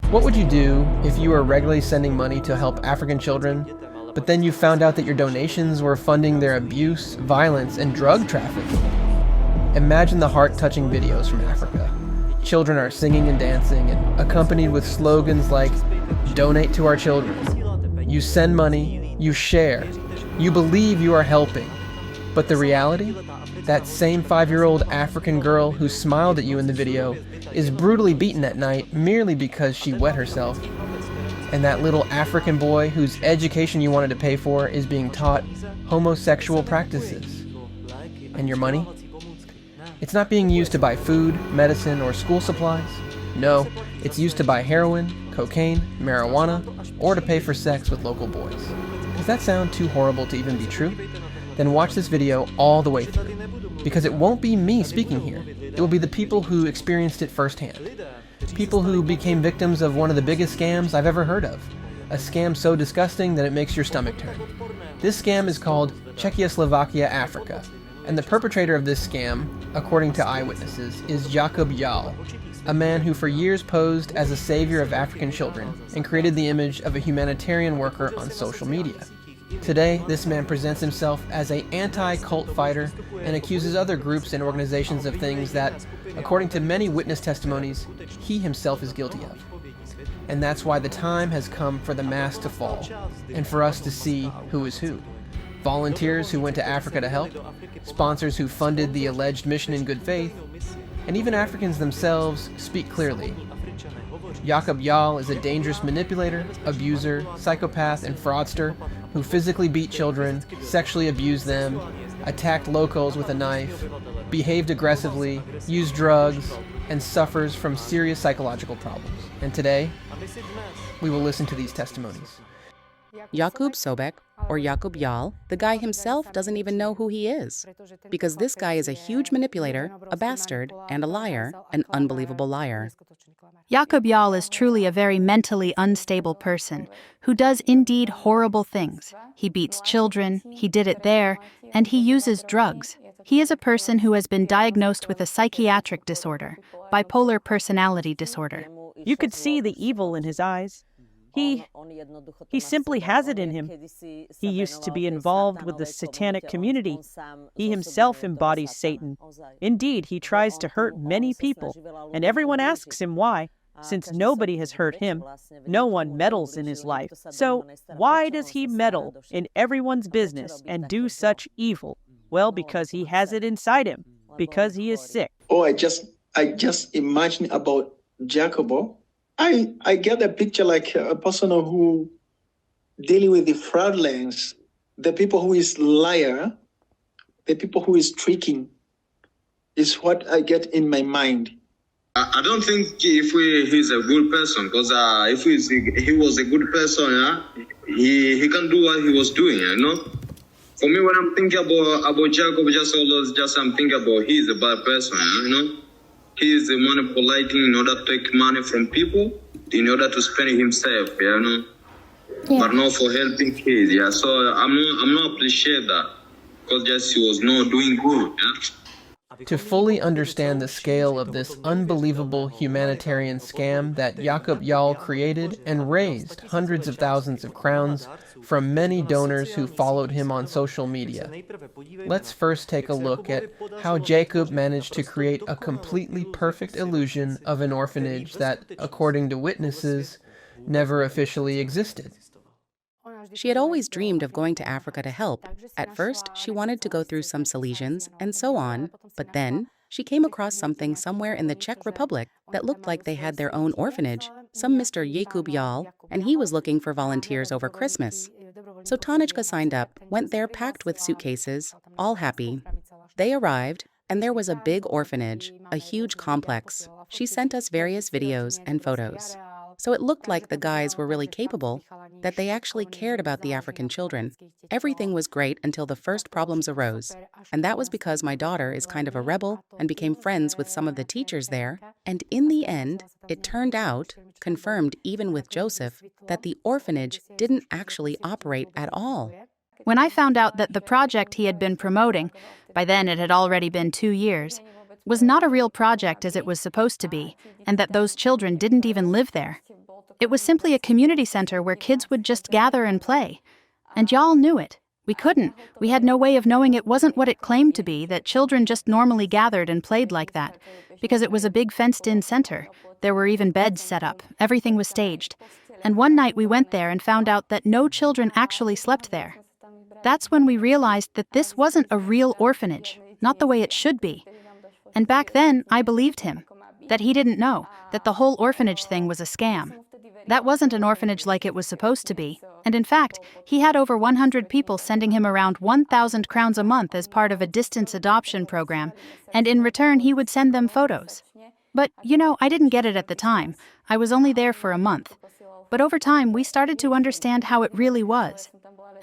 What would you do if you were regularly sending money to help African children, but then you found out that your donations were funding their abuse, violence, and drug trafficking? Imagine the heart-touching videos from Africa. Children are singing and dancing, and accompanied with slogans like, "Donate to our children." You send money, you share, you believe you are helping. But the reality? That same 5-year-old African girl who smiled at you in the video is brutally beaten at night merely because she wet herself. And that little African boy whose education you wanted to pay for is being taught homosexual practices. And your money? It's not being used to buy food, medicine, or school supplies. No, it's used to buy heroin, cocaine, marijuana, or to pay for sex with local boys. Does that sound too horrible to even be true? Then watch this video all the way through. Because it won't be me speaking here. It will be the people who experienced it firsthand. People who became victims of one of the biggest scams I've ever heard of. A scam so disgusting that it makes your stomach turn. This scam is called Czech-Slovakia-Africa. And the perpetrator of this scam, according to eyewitnesses, is Jacub Jahl, a man who for years posed as a savior of African children and created the image of a humanitarian worker on social media. Today, this man presents himself as an anti-cult fighter and accuses other groups and organizations of things that, according to many witness testimonies, he himself is guilty of. And that's why the time has come for the mask to fall, and for us to see who is who. Volunteers who went to Africa to help, sponsors who funded the alleged mission in good faith, and even Africans themselves speak clearly. Jacub Jahl is a dangerous manipulator, abuser, psychopath, and fraudster who physically beat children, sexually abused them, attacked locals with a knife, behaved aggressively, used drugs, and suffers from serious psychological problems. And today, we will listen to these testimonies. Jacub Sobek, or Jacub Jahl, the guy himself doesn't even know who he is. Because this guy is a huge manipulator, a bastard, and a liar, an unbelievable liar. Jacub Jahl is truly a very mentally unstable person who does indeed horrible things. He beats children, he did it there, and he uses drugs. He is a person who has been diagnosed with a psychiatric disorder, bipolar personality disorder. You could see the evil in his eyes. He simply has it in him. He used to be involved with the satanic community. He himself embodies Satan. Indeed, he tries to hurt many people, and everyone asks him why. Since nobody has hurt him, no one meddles in his life. So why does he meddle in everyone's business and do such evil? Well, because he has it inside him, because he is sick. Oh, I just imagine about Jacobo. I get a picture like a person who dealing with the fraudulence, the people who is liar, the people who is tricking, is what I get in my mind. I don't think he's a good person, because if he was a good person, he can do what he was doing, you know. For me, when I'm thinking about Jacob, I'm thinking about he's a bad person, you know. He is manipulating in order to take money from people, in order to spend it himself, you know. Yeah. But not for helping kids, yeah. So I'm not appreciate that, because just he was not doing good, yeah. To fully understand the scale of this unbelievable humanitarian scam that Jacub Jahl created and raised hundreds of thousands of crowns from many donors who followed him on social media, let's first take a look at how Jacub managed to create a completely perfect illusion of an orphanage that, according to witnesses, never officially existed. She had always dreamed of going to Africa to help. At first, she wanted to go through some Salesians and so on, but then she came across something somewhere in the Czech Republic that looked like they had their own orphanage, some Mr. Jacub Jahl, and he was looking for volunteers over Christmas. So Tanečka signed up, went there packed with suitcases, all happy. They arrived, and there was a big orphanage, a huge complex. She sent us various videos and photos. So it looked like the guys were really capable, that they actually cared about the African children. Everything was great until the first problems arose. And that was because my daughter is kind of a rebel and became friends with some of the teachers there. And in the end, it turned out, confirmed even with Joseph, that the orphanage didn't actually operate at all. When I found out that the project he had been promoting, by then it had already been 2 years, was not a real project as it was supposed to be, and that those children didn't even live there, It was simply a community center where kids would just gather and play. And Jahl knew it. We couldn't. We had no way of knowing it wasn't what it claimed to be, that children just normally gathered and played like that. Because it was a big fenced-in center. There were even beds set up. Everything was staged. And one night we went there and found out that no children actually slept there. That's when we realized that this wasn't a real orphanage, not the way it should be. And back then, I believed him. That he didn't know, that the whole orphanage thing was a scam. That wasn't an orphanage like it was supposed to be. And in fact, he had over 100 people sending him around 1,000 crowns a month as part of a distance adoption program, and in return he would send them photos. But, I didn't get it at the time. I was only there for a month. But over time, we started to understand how it really was.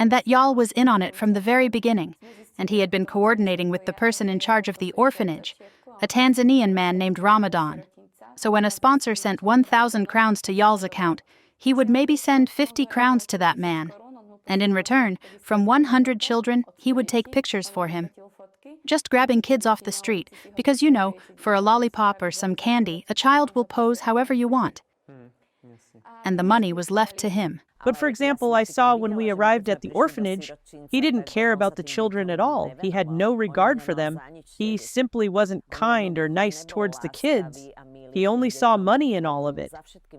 And that Jahl was in on it from the very beginning. And he had been coordinating with the person in charge of the orphanage, a Tanzanian man named Ramadan. So when a sponsor sent 1,000 crowns to Jahl's account, he would maybe send 50 crowns to that man. And in return, from 100 children, he would take pictures for him. Just grabbing kids off the street, because for a lollipop or some candy, a child will pose however you want. And the money was left to him. But for example, I saw when we arrived at the orphanage, he didn't care about the children at all. He had no regard for them. He simply wasn't kind or nice towards the kids. He only saw money in all of it.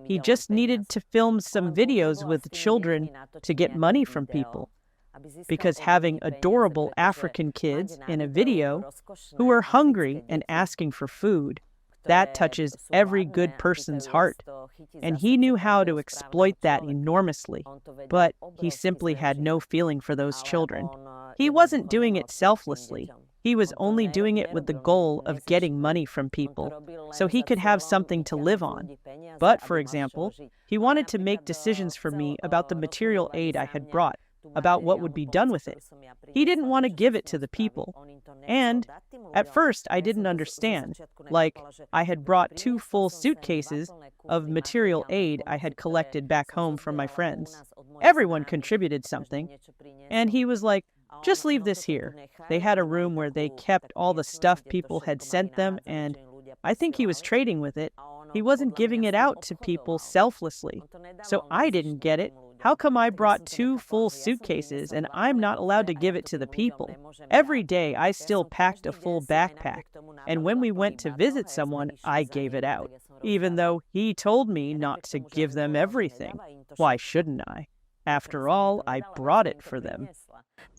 He just needed to film some videos with children to get money from people. Because having adorable African kids in a video who are hungry and asking for food, that touches every good person's heart. And he knew how to exploit that enormously, but he simply had no feeling for those children. He wasn't doing it selflessly. He was only doing it with the goal of getting money from people, so he could have something to live on. But, for example, he wanted to make decisions for me about the material aid I had brought, about what would be done with it. He didn't want to give it to the people. And at first, I didn't understand. Like, I had brought 2 full suitcases of material aid I had collected back home from my friends. Everyone contributed something. And he was like, just leave this here. They had a room where they kept all the stuff people had sent them, and I think he was trading with it. He wasn't giving it out to people selflessly. So I didn't get it. How come I brought 2 full suitcases and I'm not allowed to give it to the people? Every day I still packed a full backpack, and when we went to visit someone, I gave it out, even though he told me not to give them everything. Why shouldn't I? After all, I brought it for them.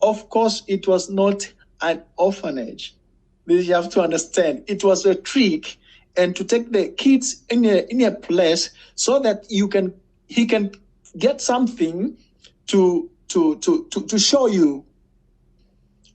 Of course, it was not an orphanage. This you have to understand. It was a trick, and to take the kids in a place so that he can get something to show you.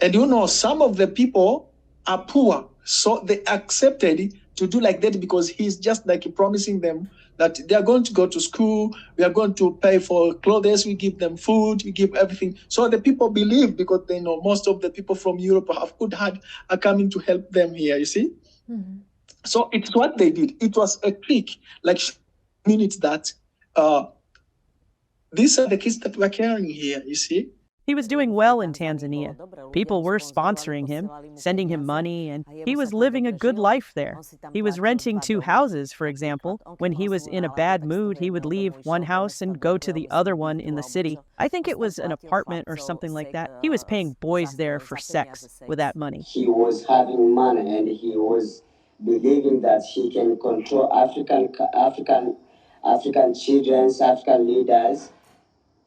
And some of the people are poor, so they accepted to do like that because he's just like promising them that they are going to go to school, we are going to pay for clothes, we give them food, we give everything. So the people believe because they know most of the people from Europe have good heart are coming to help them here, you see? Mm-hmm. So it's what they did. It was a trick, like minutes that these are the kids that we're carrying here, you see? He was doing well in Tanzania. People were sponsoring him, sending him money, and he was living a good life there. He was renting 2 houses, for example. When he was in a bad mood, he would leave one house and go to the other one in the city. I think it was an apartment or something like that. He was paying boys there for sex with that money. He was having money, and he was believing that he can control African children, African leaders,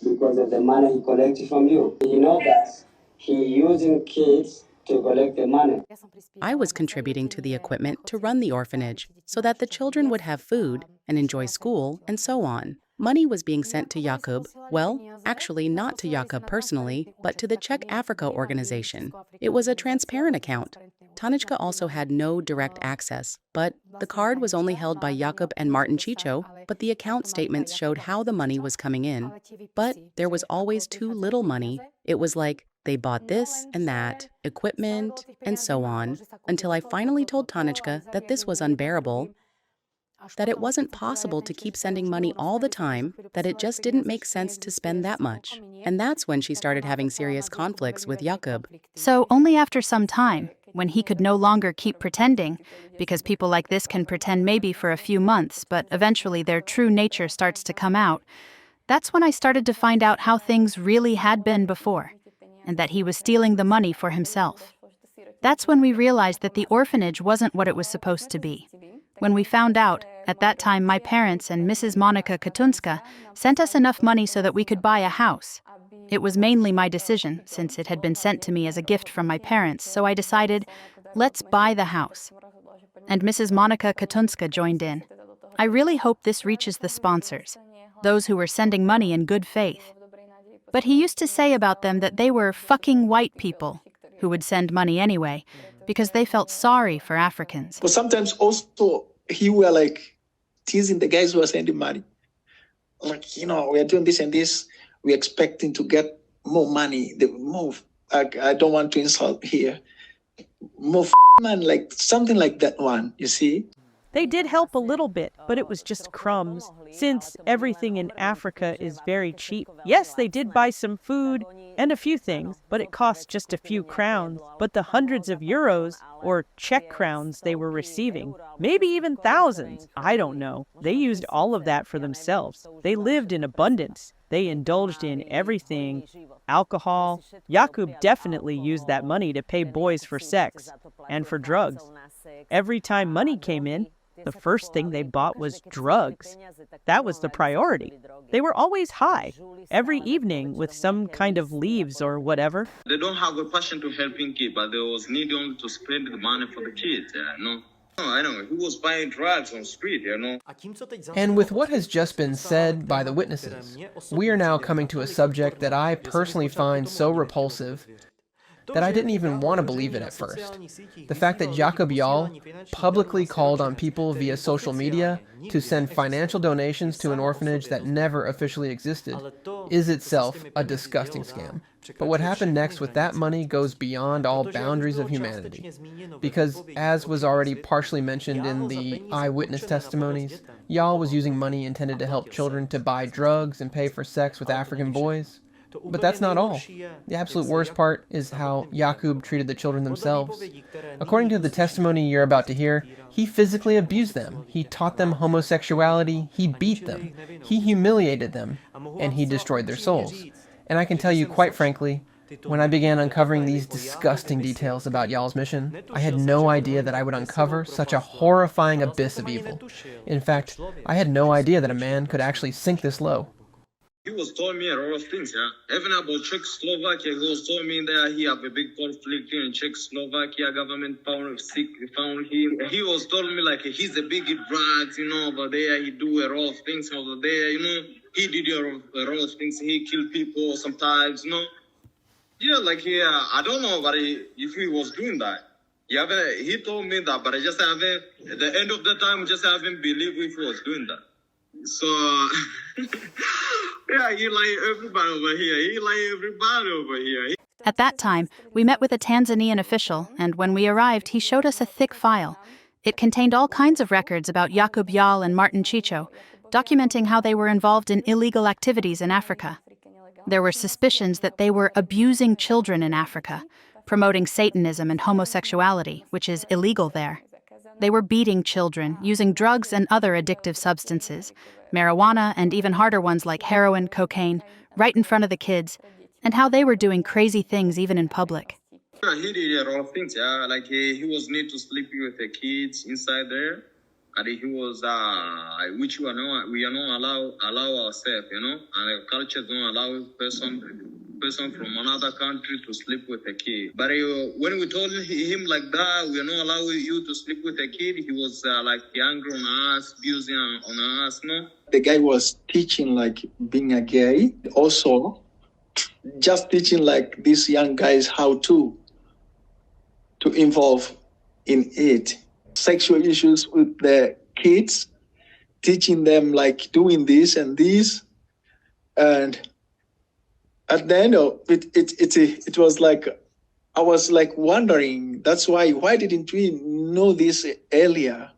because of the money he collected from you. You know that he using kids to collect the money. I was contributing to the equipment to run the orphanage so that the children would have food and enjoy school and so on. Money was being sent to Jacub, well, actually not to Jacub personally, but to the Czech-Africa organization. It was a transparent account. Tanička also had no direct access, but the card was only held by Jacub and Martin Chicho, but the account statements showed how the money was coming in. But there was always too little money. It was like they bought this and that, equipment, and so on, until I finally told Tanička that this was unbearable, that it wasn't possible to keep sending money all the time, that it just didn't make sense to spend that much. And that's when she started having serious conflicts with Jacub. So only after some time, when he could no longer keep pretending, because people like this can pretend maybe for a few months, but eventually their true nature starts to come out, that's when I started to find out how things really had been before, and that he was stealing the money for himself. That's when we realized that the orphanage wasn't what it was supposed to be. When we found out, at that time my parents and Mrs. Monika Katunska sent us enough money so that we could buy a house. It was mainly my decision, since it had been sent to me as a gift from my parents, so I decided, let's buy the house. And Mrs. Monika Katunska joined in. I really hope this reaches the sponsors, those who were sending money in good faith. But he used to say about them that they were fucking white people who would send money anyway, because they felt sorry for Africans. But sometimes also he were like teasing the guys who are sending money. Like, you know, we are doing this and this. We're expecting to get more money. The more, I don't want to insult here. More man, like something like that one, you see? They did help a little bit, but it was just crumbs, since everything in Africa is very cheap. Yes, they did buy some food and a few things, but it cost just a few crowns. But the hundreds of euros, or Czech crowns, they were receiving, maybe even thousands, I don't know. They used all of that for themselves. They lived in abundance. They indulged in everything. Alcohol. Jacub definitely used that money to pay boys for sex and for drugs. Every time money came in, the first thing they bought was drugs. That was the priority. They were always high, every evening with some kind of leaves or whatever. They don't have a passion to helping kids, but they was need only to spend the money for the kids, no? I know, he was buying drugs on the street, you know. And with what has just been said by the witnesses, we are now coming to a subject that I personally find so repulsive that I didn't even want to believe it at first. The fact that Jacub Jahl publicly called on people via social media to send financial donations to an orphanage that never officially existed is itself a disgusting scam. But what happened next with that money goes beyond all boundaries of humanity. Because, as was already partially mentioned in the Eyewitness testimonies, Jahl was using money intended to help children to buy drugs and pay for sex with African boys. But that's not all. The absolute worst part is how Jacub treated the children themselves. According to the testimony you're about to hear, he physically abused them, he taught them homosexuality, he beat them, he humiliated them, and he destroyed their souls. And I can tell you, quite frankly, when I began uncovering these disgusting details about Jahl's mission, I had no idea that I would uncover such a horrifying abyss of evil. In fact, I had no idea that a man could actually sink this low. He was telling me a lot of things, Even about Czech-Slovakia, he was telling me that he have a big conflict in Czech-Slovakia. Government found him. He was telling me like he's a big drugs, you know, over there. He do a lot of things over there, you know. He did a lot of things. He killed people sometimes, you know. Yeah, like I don't know, but if he was doing that. Yeah, he told me that, but I just haven't. At the end of the time, just haven't believed if he was doing that. So, yeah, he lied everybody over here. He lied everybody over here. At that time, we met with a Tanzanian official, and when we arrived, he showed us a thick file. It contained all kinds of records about Jacub Jahl and Martin Chicho, documenting how they were involved in illegal activities in Africa. There were suspicions that they were abusing children in Africa, promoting Satanism and homosexuality, which is illegal there. They were beating children, using drugs and other addictive substances, marijuana and even harder ones like heroin, cocaine, right in front of the kids, and how they were doing crazy things even in public. He did a lot of things, like he was need to sleep with the kids inside there, and he was, which we are not allow ourselves, you know, and the culture don't allow person from another country to sleep with a kid. But when we told him like that, we are not allowing you to sleep with a kid, he was like angry on us, abusing on us, no? The guy was teaching like being a gay, also just teaching like these young guys how to involve in it. Sexual issues with the kids, teaching them like doing this and this, and at the end of it was like, I was like wondering, that's why didn't we know this earlier?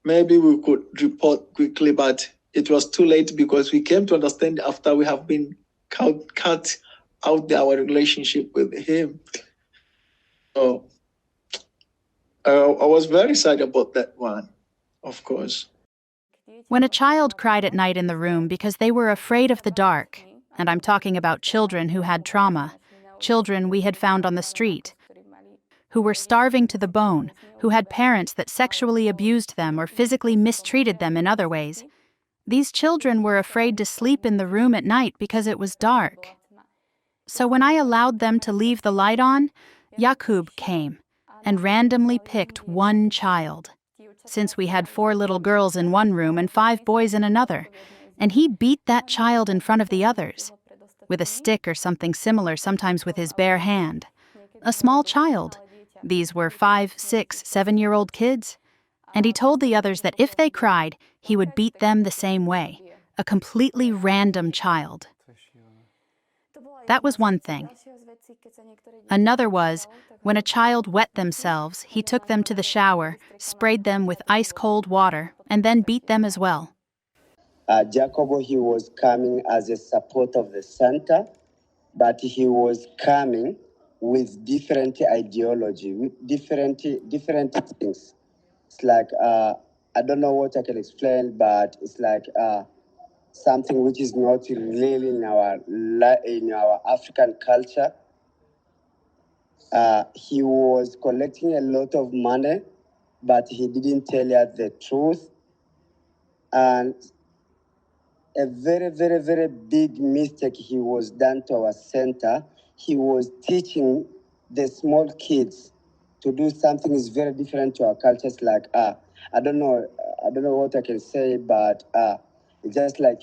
Maybe we could report quickly, but it was too late because we came to understand after we have been cut out our relationship with him. So I was very sad about that one, of course. When a child cried at night in the room because they were afraid of the dark, and I'm talking about children who had trauma, children we had found on the street, who were starving to the bone, who had parents that sexually abused them or physically mistreated them in other ways, these children were afraid to sleep in the room at night because it was dark. So when I allowed them to leave the light on, Jacub came and randomly picked one child, since we had 4 little girls in one room and 5 boys in another, and he beat that child in front of the others, with a stick or something similar, sometimes with his bare hand. A small child. These were 5, 6, 7-year-old kids. And he told the others that if they cried, he would beat them the same way, a completely random child. That was one thing. Another was, when a child wet themselves, he took them to the shower, sprayed them with ice-cold water, and then beat them as well. Jacub, he was coming as a support of the center, but he was coming with different ideology, with different things. It's like, I don't know what I can explain, but it's like something which is not really in our African culture. He was collecting a lot of money, but he didn't tell us the truth. And a very, very, very big mistake he was done to our center. He was teaching the small kids to do something is very different to our cultures. Like, I don't know what I can say, but it's just like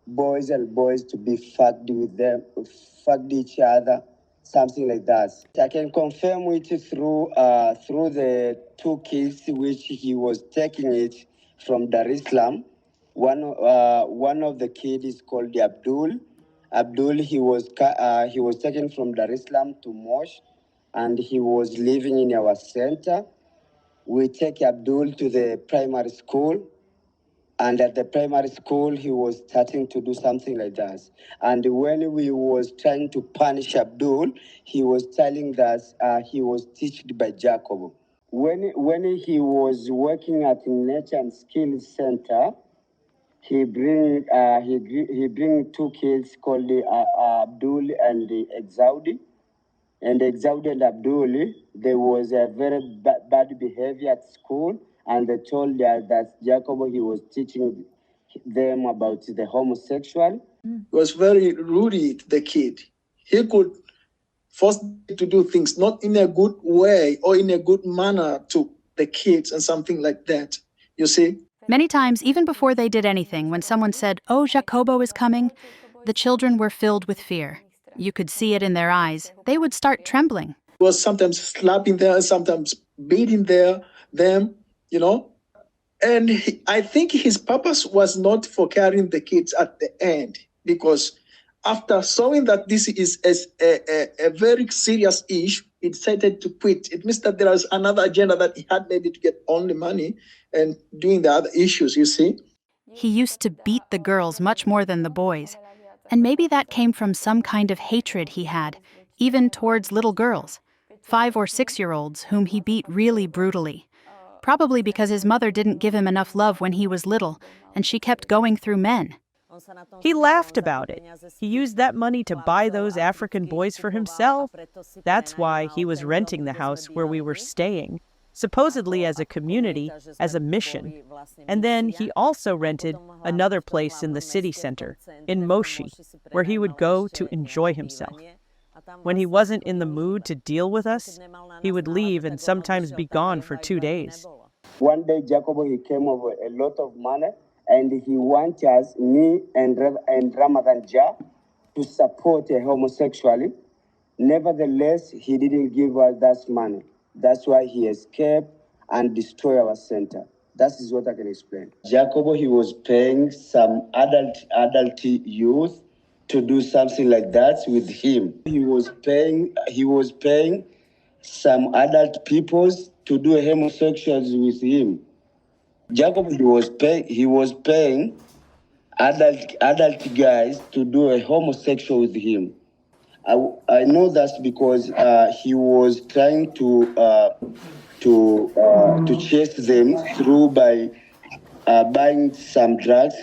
boys and boys to be fucked with them, fucked each other, something like that. I can confirm it through the 2 kids which he was taking it from Dar es Salaam. One of the kids is called Abdul. Abdul, he was taken from Dar es Salaam to Mosh, and he was living in our center. We take Abdul to the primary school, and at the primary school, he was starting to do something like that. And when we was trying to punish Abdul, he was telling us he was taught by Jacub. When he was working at Nature and Skills Center, he bring 2 kids called Abdul and Exaudi. And Exaudi and Abdul, there was a very bad behavior at school, and they told that Jacub, he was teaching them about the homosexual. He was very rude to the kid. He could force them to do things not in a good way or in a good manner to the kids and something like that, you see? Many times, even before they did anything, when someone said, "Oh, Jacobo is coming," the children were filled with fear. You could see it in their eyes. They would start trembling. He was sometimes slapping them, sometimes beating them, you know? And I think his purpose was not for carrying the kids at the end, because after showing that this is a very serious issue, he decided to quit. It means that there was another agenda that he had, maybe to get only money and doing the other issues, you see? He used to beat the girls much more than the boys. And maybe that came from some kind of hatred he had, even towards little girls, 5 or 6-year-olds whom he beat really brutally. Probably because his mother didn't give him enough love when he was little, and she kept going through men. He laughed about it. He used that money to buy those African boys for himself. That's why he was renting the house where we were staying, supposedly as a community, as a mission. And then he also rented another place in the city center, in Moshi, where he would go to enjoy himself. When he wasn't in the mood to deal with us, he would leave and sometimes be gone for 2 days. One day, Jacub, he came over a lot of money, and he wanted us, me and Ramadan Jah, to support a homosexuality. Nevertheless, he didn't give us that money. That's why he escaped and destroyed our center. That is what I can explain. Jacub, he was paying some adult youth to do something like that with him. He was paying some adult peoples to do homosexuals with him. Jacub, he was paying adult guys to do a homosexual with him. I know that because he was trying to chase them through by buying some drugs.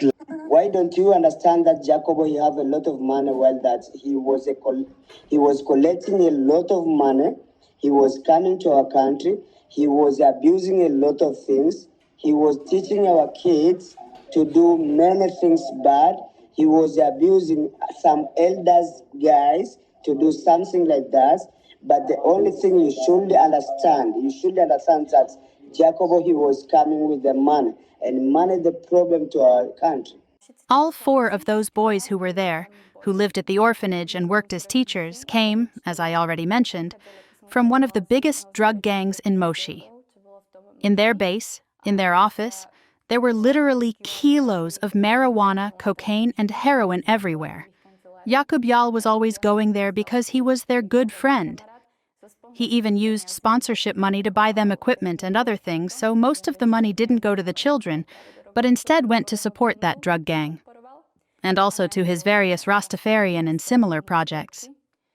Why don't you understand that Jacobo, he have a lot of money while that he was collecting a lot of money. He was coming to our country. He was abusing a lot of things. He was teaching our kids to do many things bad. He was abusing some elders guys to do something like that. But the only thing you should understand that Jacobo, he was coming with the money, and money the problem to our country. All 4 of those boys who were there, who lived at the orphanage and worked as teachers, came, as I already mentioned, from one of the biggest drug gangs in Moshi. In their base, in their office, there were literally kilos of marijuana, cocaine, and heroin everywhere. Jacub Jahl was always going there because he was their good friend. He even used sponsorship money to buy them equipment and other things, so most of the money didn't go to the children, but instead went to support that drug gang, and also to his various Rastafarian and similar projects.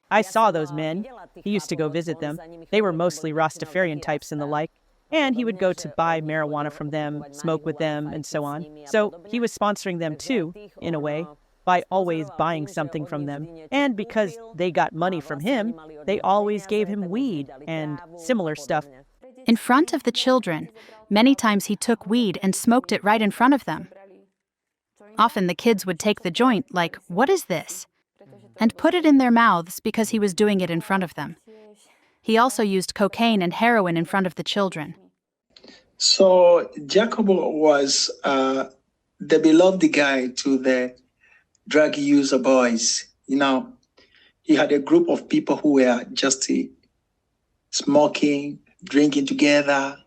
I saw those men. He used to go visit them. They were mostly Rastafarian types and the like. And he would go to buy marijuana from them, smoke with them, and so on. So he was sponsoring them too, in a way, by always buying something from them. And because they got money from him, they always gave him weed and similar stuff. In front of the children, many times he took weed and smoked it right in front of them. Often the kids would take the joint, like, "What is this?" and put it in their mouths because he was doing it in front of them. He also used cocaine and heroin in front of the children. So Jacobo was the beloved guy to the drug user boys. You know, he had a group of people who were just smoking, drinking together,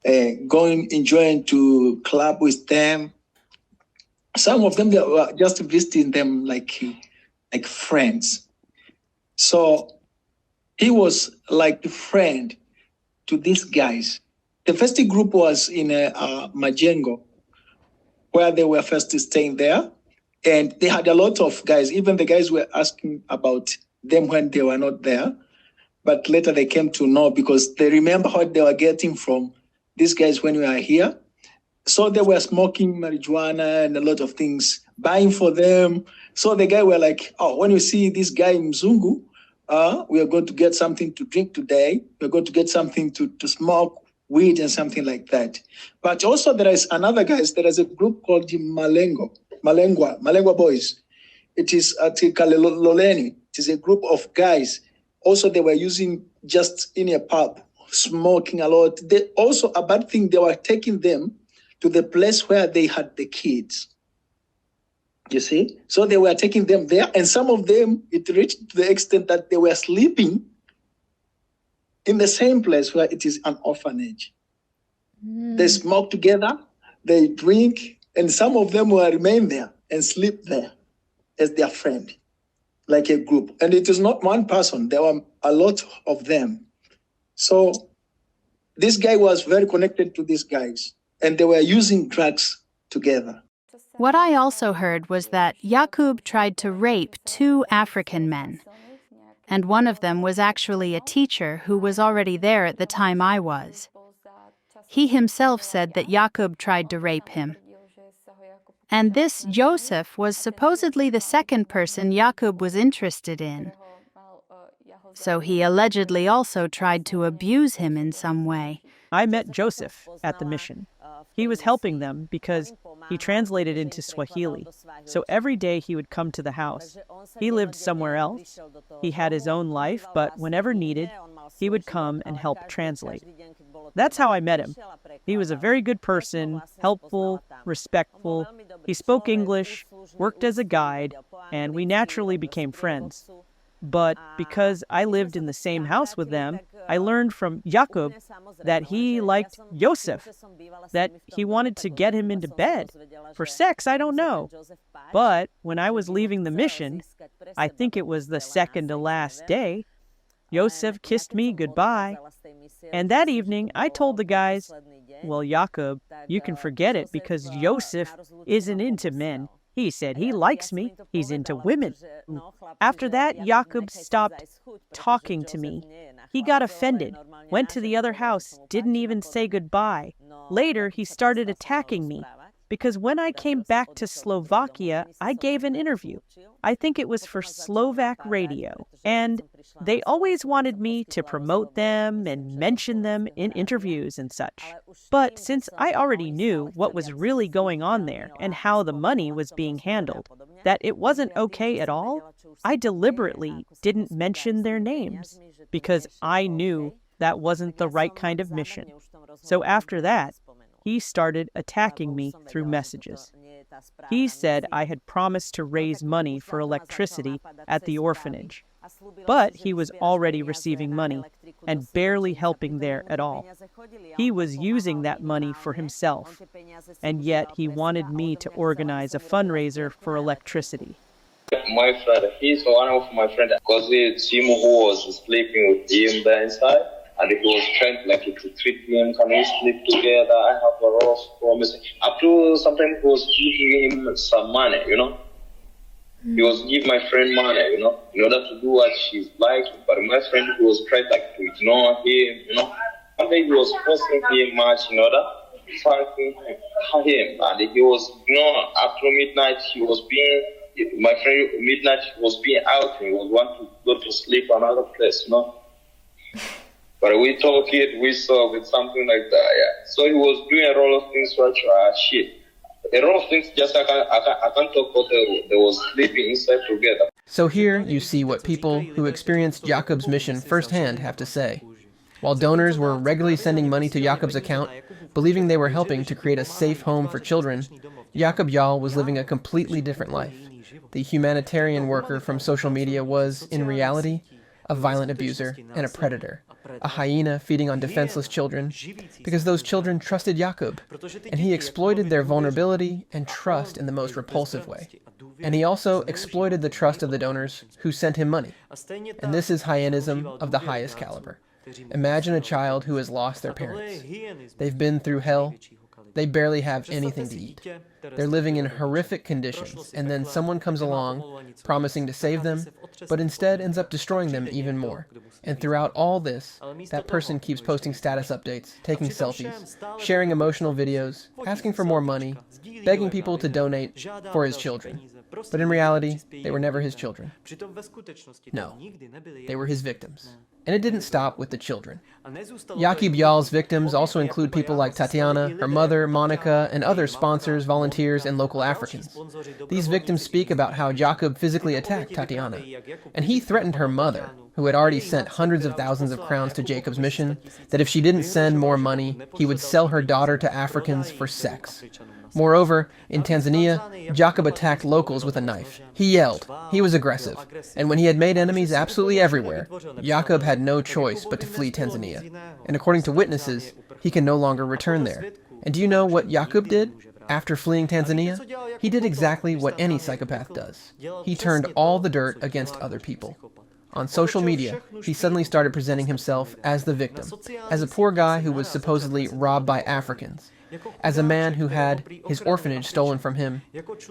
enjoying to club with them. Some of them, they were just visiting them like friends. So he was like the friend to these guys. The first group was in Majengo, where they were first staying there. And they had a lot of guys. Even the guys were asking about them when they were not there. But later they came to know because they remember what they were getting from these guys when we were here. So they were smoking marijuana and a lot of things, buying for them. So the guy were like, "Oh, when you see this guy in Mzungu, we are going to get something to drink today. We're going to get something to smoke, weed and something like that." But also there is another guys. There is a group called the Malengwa boys. It is at Kalololeni. It is a group of guys. Also, they were using just in a pub, smoking a lot. They also, a bad thing, they were taking them to the place where they had the kids. You see? So they were taking them there, and some of them, it reached to the extent that they were sleeping in the same place where it is an orphanage. They smoke together, they drink, and some of them will remain there and sleep there as their friend, like a group. And it is not one person, there were a lot of them. So this guy was very connected to these guys, and they were using drugs together. What I also heard was that Jacub tried to rape 2 African men, and one of them was actually a teacher who was already there at the time I was. He himself said that Jacub tried to rape him. And this Joseph was supposedly the second person Jacub was interested in. So he allegedly also tried to abuse him in some way. I met Joseph at the mission. He was helping them because he translated into Swahili. So every day he would come to the house. He lived somewhere else. He had his own life, but whenever needed, he would come and help translate. That's how I met him. He was a very good person, helpful, respectful. He spoke English, worked as a guide, and we naturally became friends. But because I lived in the same house with them, I learned from Jacub that he liked Joseph, that he wanted to get him into bed. For sex, I don't know. But when I was leaving the mission, I think it was the second to last day, Joseph kissed me goodbye. And that evening, I told the guys, "Well, Jacub, you can forget it because Joseph isn't into men. He said he likes me. He's into women. After that, Jacub stopped talking to me. He got offended, went to the other house, didn't even say goodbye. Later, he started attacking me. Because when I came back to Slovakia, I gave an interview. I think it was for Slovak radio. And they always wanted me to promote them and mention them in interviews and such. But since I already knew what was really going on there and how the money was being handled, that it wasn't okay at all, I deliberately didn't mention their names because I knew that wasn't the right kind of mission. So after that, he started attacking me through messages. He said I had promised to raise money for electricity at the orphanage, but he was already receiving money and barely helping there at all. He was using that money for himself, and yet he wanted me to organize a fundraiser for electricity. My friend, he's one of my friends, because it's him who was sleeping with him there inside. And he was trying to treat him, can we sleep together? I have a lot of promises. Up to sometimes he was giving him some money, He was giving my friend money, in order to do what she's like. But my friend was trying to ignore him, And then he was forcing him much in order to fighting him. And he was, after midnight, my friend midnight was being out. He was want to go to sleep another place, But we talked it, we saw with something like that, yeah. So he was doing a lot of things which are shit. A lot of things just I can't talk about. They was sleeping inside together. So here you see what people who experienced Jacub's mission firsthand have to say. While donors were regularly sending money to Jacub's account, believing they were helping to create a safe home for children, Jacub Jahl was living a completely different life. The humanitarian worker from social media was, in reality, a violent abuser and a predator. A hyena feeding on defenseless children, because those children trusted Jacub, and he exploited their vulnerability and trust in the most repulsive way. And he also exploited the trust of the donors who sent him money. And this is hyenism of the highest caliber. Imagine a child who has lost their parents. They've been through hell. They barely have anything to eat. They're living in horrific conditions, and then someone comes along promising to save them, but instead ends up destroying them even more. And throughout all this, that person keeps posting status updates, taking selfies, sharing emotional videos, asking for more money, begging people to donate for his children. But in reality, they were never his children. No, they were his victims. And it didn't stop with the children. Jacub Jahl's victims also include people like Tatiana, her mother, Monica, and other sponsors, volunteers, and local Africans. These victims speak about how Jacub physically attacked Tatiana, and he threatened her mother, who had already sent hundreds of thousands of crowns to Jacub's mission, that if she didn't send more money, he would sell her daughter to Africans for sex. Moreover, in Tanzania, Jacub attacked locals with a knife. He yelled. He was aggressive. And when he had made enemies absolutely everywhere, Jacub had no choice but to flee Tanzania. And according to witnesses, he can no longer return there. And do you know what Jacub did after fleeing Tanzania? He did exactly what any psychopath does. He turned all the dirt against other people. On social media, he suddenly started presenting himself as the victim, as a poor guy who was supposedly robbed by Africans, as a man who had his orphanage stolen from him,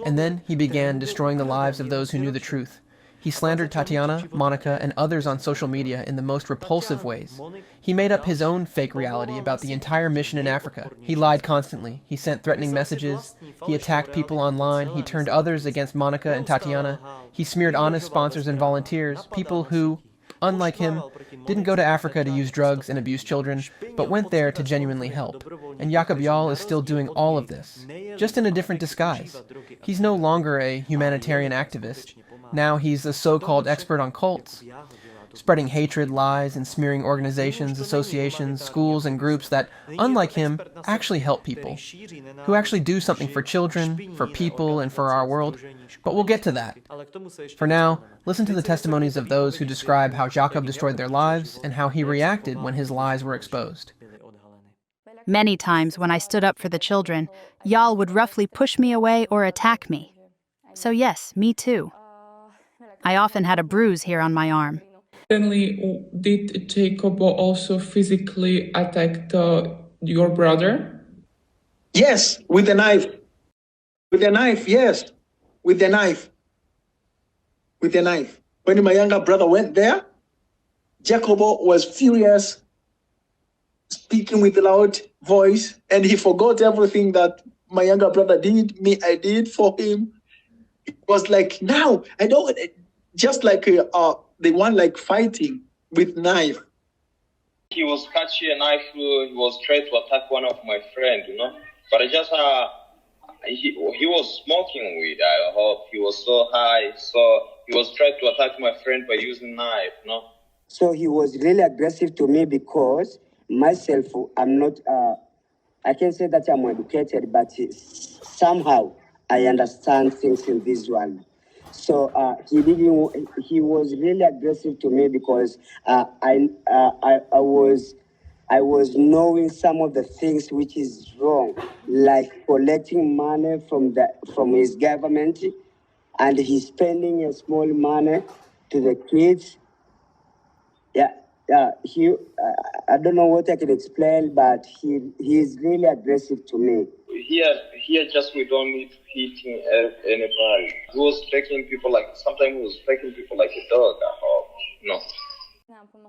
and then he began destroying the lives of those who knew the truth. He slandered Tatiana, Monica, and others on social media in the most repulsive ways. He made up his own fake reality about the entire mission in Africa. He lied constantly. He sent threatening messages. He attacked people online. He turned others against Monica and Tatiana. He smeared honest sponsors and volunteers, people who, unlike him, didn't go to Africa to use drugs and abuse children, but went there to genuinely help. And Jacub Jahl is still doing all of this, just in a different disguise. He's no longer a humanitarian activist. Now he's a so-called expert on cults, spreading hatred, lies, and smearing organizations, associations, schools, and groups that, unlike him, actually help people, who actually do something for children, for people, and for our world. But we'll get to that. For now, listen to the testimonies of those who describe how Jacub destroyed their lives and how he reacted when his lies were exposed. Many times when I stood up for the children, Jahl would roughly push me away or attack me. So yes, me too. I often had a bruise here on my arm. Suddenly, did Jacob also physically attack your brother? Yes, with a knife. With a knife, yes. with a knife. With a knife. When my younger brother went there, Jacub was furious, speaking with a loud voice, and he forgot everything that my younger brother did, I did for him. It was like, now, I don't, just like they want like fighting with knife. He was catching a knife, he was trying to attack one of my friends, But I just, he was smoking weed, I hope. He was so high, so he was trying to attack my friend by using knife, So he was really aggressive to me because myself, I'm not, I can say that I'm educated, but somehow I understand things in this world. So he was really aggressive to me because I was knowing some of the things which is wrong, like collecting money from his government, and he's spending a small money to the kids. I don't know what I can explain, but he's really aggressive to me. Here just we don't need hitting anybody. He was taking people sometimes he was taking people like a dog, I hope. No.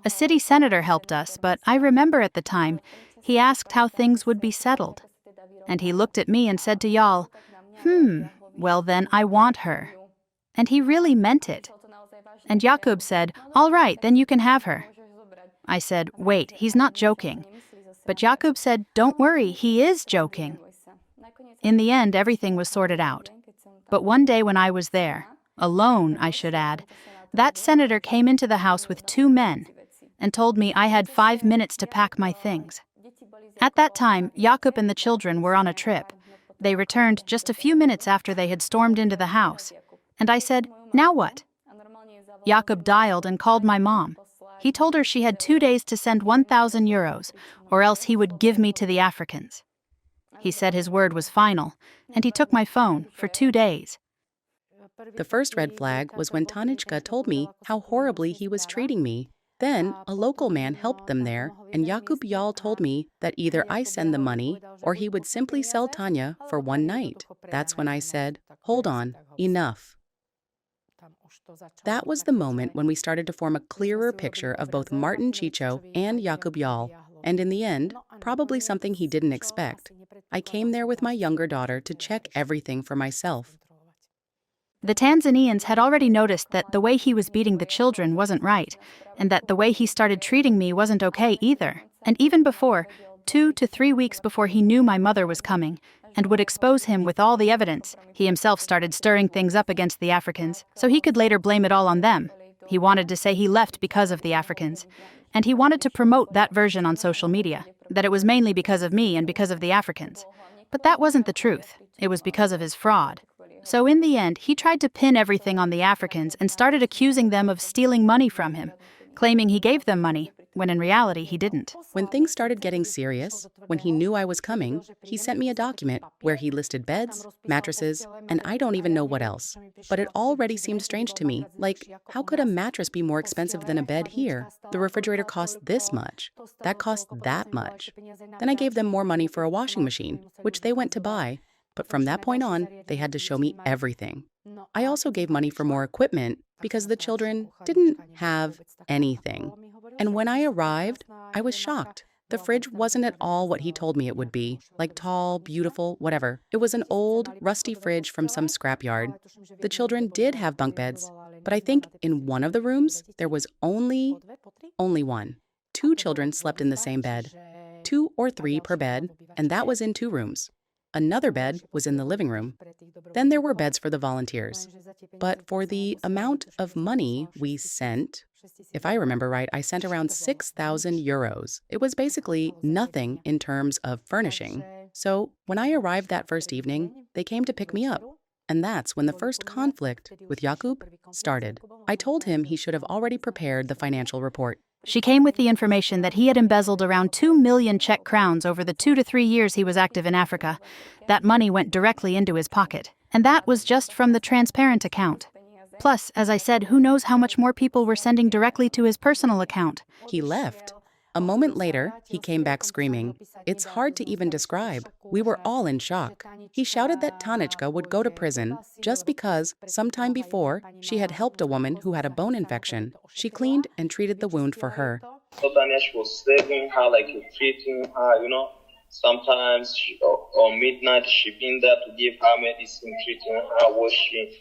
A city senator helped us, but I remember at the time, he asked how things would be settled. And he looked at me and said to Jahl, well then I want her. And he really meant it. And Jacub said, all right, then you can have her. I said, wait, he's not joking. But Jacub said, don't worry, he is joking. In the end, everything was sorted out. But one day when I was there, alone, I should add, that senator came into the house with 2 men and told me I had 5 minutes to pack my things. At that time, Jacub and the children were on a trip. They returned just a few minutes after they had stormed into the house. And I said, now what? Jacub dialed and called my mom. He told her she had 2 days to send 1,000 euros, or else he would give me to the Africans. He said his word was final, and he took my phone for 2 days. The first red flag was when Tanička told me how horribly he was treating me. Then, a local man helped them there, and Jacub Jahl told me that either I send the money, or he would simply sell Tanya for one night. That's when I said, hold on, enough. That was the moment when we started to form a clearer picture of both Martin Czicho and Jacub Jahl, and in the end, probably something he didn't expect. I came there with my younger daughter to check everything for myself. The Tanzanians had already noticed that the way he was beating the children wasn't right, and that the way he started treating me wasn't okay either. And even before, 2 to 3 weeks before he knew my mother was coming, and would expose him with all the evidence, he himself started stirring things up against the Africans, so he could later blame it all on them. He wanted to say he left because of the Africans. And he wanted to promote that version on social media, that it was mainly because of me and because of the Africans. But that wasn't the truth. It was because of his fraud. So in the end, he tried to pin everything on the Africans and started accusing them of stealing money from him, claiming he gave them money, when in reality he didn't. When things started getting serious, when he knew I was coming, he sent me a document where he listed beds, mattresses, and I don't even know what else. But it already seemed strange to me, like, how could a mattress be more expensive than a bed here? The refrigerator costs this much. That costs that much. Then I gave them more money for a washing machine, which they went to buy. But from that point on, they had to show me everything. I also gave money for more equipment because the children didn't have anything. And when I arrived, I was shocked. The fridge wasn't at all what he told me it would be, like tall, beautiful, whatever. It was an old, rusty fridge from some scrapyard. The children did have bunk beds, but I think in one of the rooms, there was only one. 2 children slept in the same bed, 2 or 3 per bed, and that was in 2 rooms. Another bed was in the living room. Then there were beds for the volunteers. But for the amount of money we sent, if I remember right, I sent around 6,000 euros. It was basically nothing in terms of furnishing. So when I arrived that first evening, they came to pick me up. And that's when the first conflict with Jacub started. I told him he should have already prepared the financial report. She came with the information that he had embezzled around 2 million Czech crowns over the 2 to 3 years he was active in Africa. That money went directly into his pocket. And that was just from the transparent account. Plus, as I said, who knows how much more people were sending directly to his personal account. He left. A moment later, he came back screaming. It's hard to even describe. We were all in shock. He shouted that Tanička would go to prison just because, sometime before, she had helped a woman who had a bone infection. She cleaned and treated the wound for her. So Tanish was saving her, like treating her, Sometimes on midnight she been there to give her medicine, treating her, washing.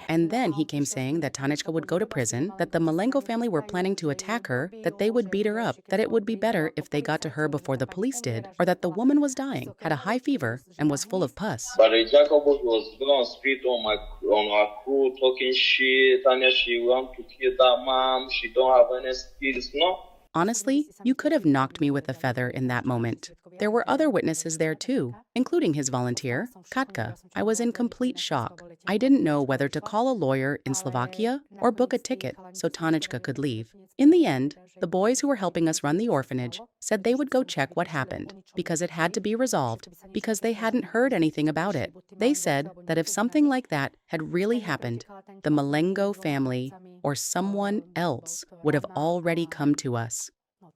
And then he came saying that Tanička would go to prison, that the Malengo family were planning to attack her, that they would beat her up, that it would be better if they got to her before the police did, or that the woman was dying, had a high fever, and was full of pus. But Jacub was going on street on our crew, talking shit. Tanya, she want to kill that mom. She don't have any skills, no? Honestly, you could have knocked me with a feather in that moment. There were other witnesses there too, including his volunteer, Katka. I was in complete shock. I didn't know whether to call a lawyer in Slovakia or book a ticket so Tanička could leave. In the end, the boys who were helping us run the orphanage said they would go check what happened, because it had to be resolved, because they hadn't heard anything about it. They said that if something like that had really happened, the Malengo family or someone else would have already come to us.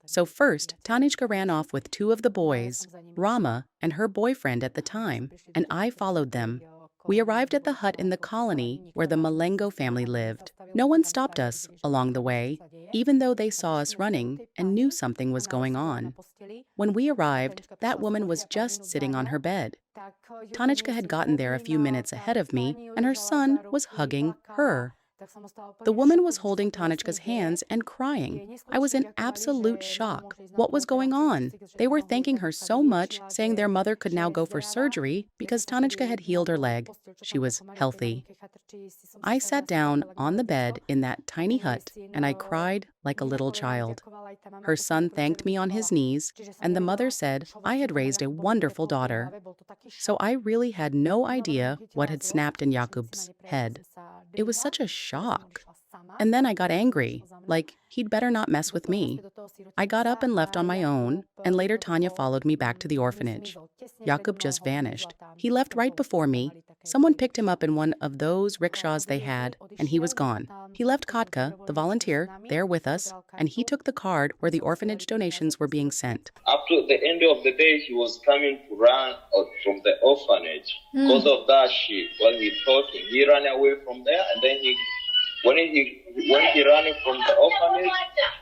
So first, Tanička ran off with two of the boys, Rama and her boyfriend at the time, and I followed them. We arrived at the hut in the colony where the Malengo family lived. No one stopped us along the way, even though they saw us running and knew something was going on. When we arrived, that woman was just sitting on her bed. Tanička had gotten there a few minutes ahead of me, and her son was hugging her. The woman was holding Tanička's hands and crying. I was in absolute shock. What was going on? They were thanking her so much, saying their mother could now go for surgery because Tanička had healed her leg. She was healthy. I sat down on the bed in that tiny hut and I cried like a little child. Her son thanked me on his knees, and the mother said I had raised a wonderful daughter. So I really had no idea what had snapped in Jacub's head. It was such a shock. And then I got angry, like he'd better not mess with me. I got up and left on my own, and later Tanya followed me back to the orphanage. Jacub just vanished. He left right before me. Someone picked him up in one of those rickshaws they had, and he was gone. He left Katka, the volunteer, there with us, and he took the card where the orphanage donations were being sent. Up to the end of the day, he was coming to run out from the orphanage. Because of that shit, when he thought he ran away from there, and then when he ran from the orphanage,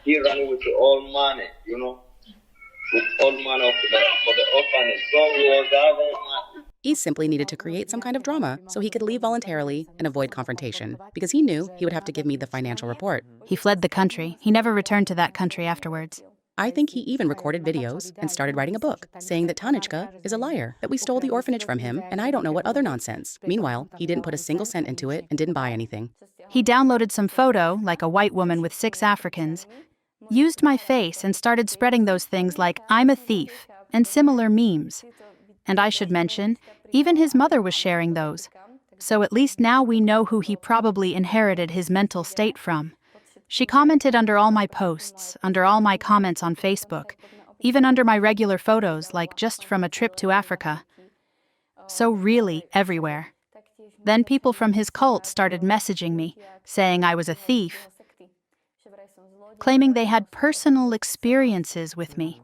he ran with all money, with all money for the orphanage. So he was having. He simply needed to create some kind of drama so he could leave voluntarily and avoid confrontation, because he knew he would have to give me the financial report. He fled the country. He never returned to that country afterwards. I think he even recorded videos and started writing a book, saying that Tanička is a liar, that we stole the orphanage from him, and I don't know what other nonsense. Meanwhile, he didn't put a single cent into it and didn't buy anything. He downloaded some photo, like a white woman with 6 Africans, used my face and started spreading those things like I'm a thief and similar memes. And I should mention, even his mother was sharing those. So at least now we know who he probably inherited his mental state from. She commented under all my posts, under all my comments on Facebook, even under my regular photos, like just from a trip to Africa. So really everywhere. Then people from his cult started messaging me, saying I was a thief, claiming they had personal experiences with me.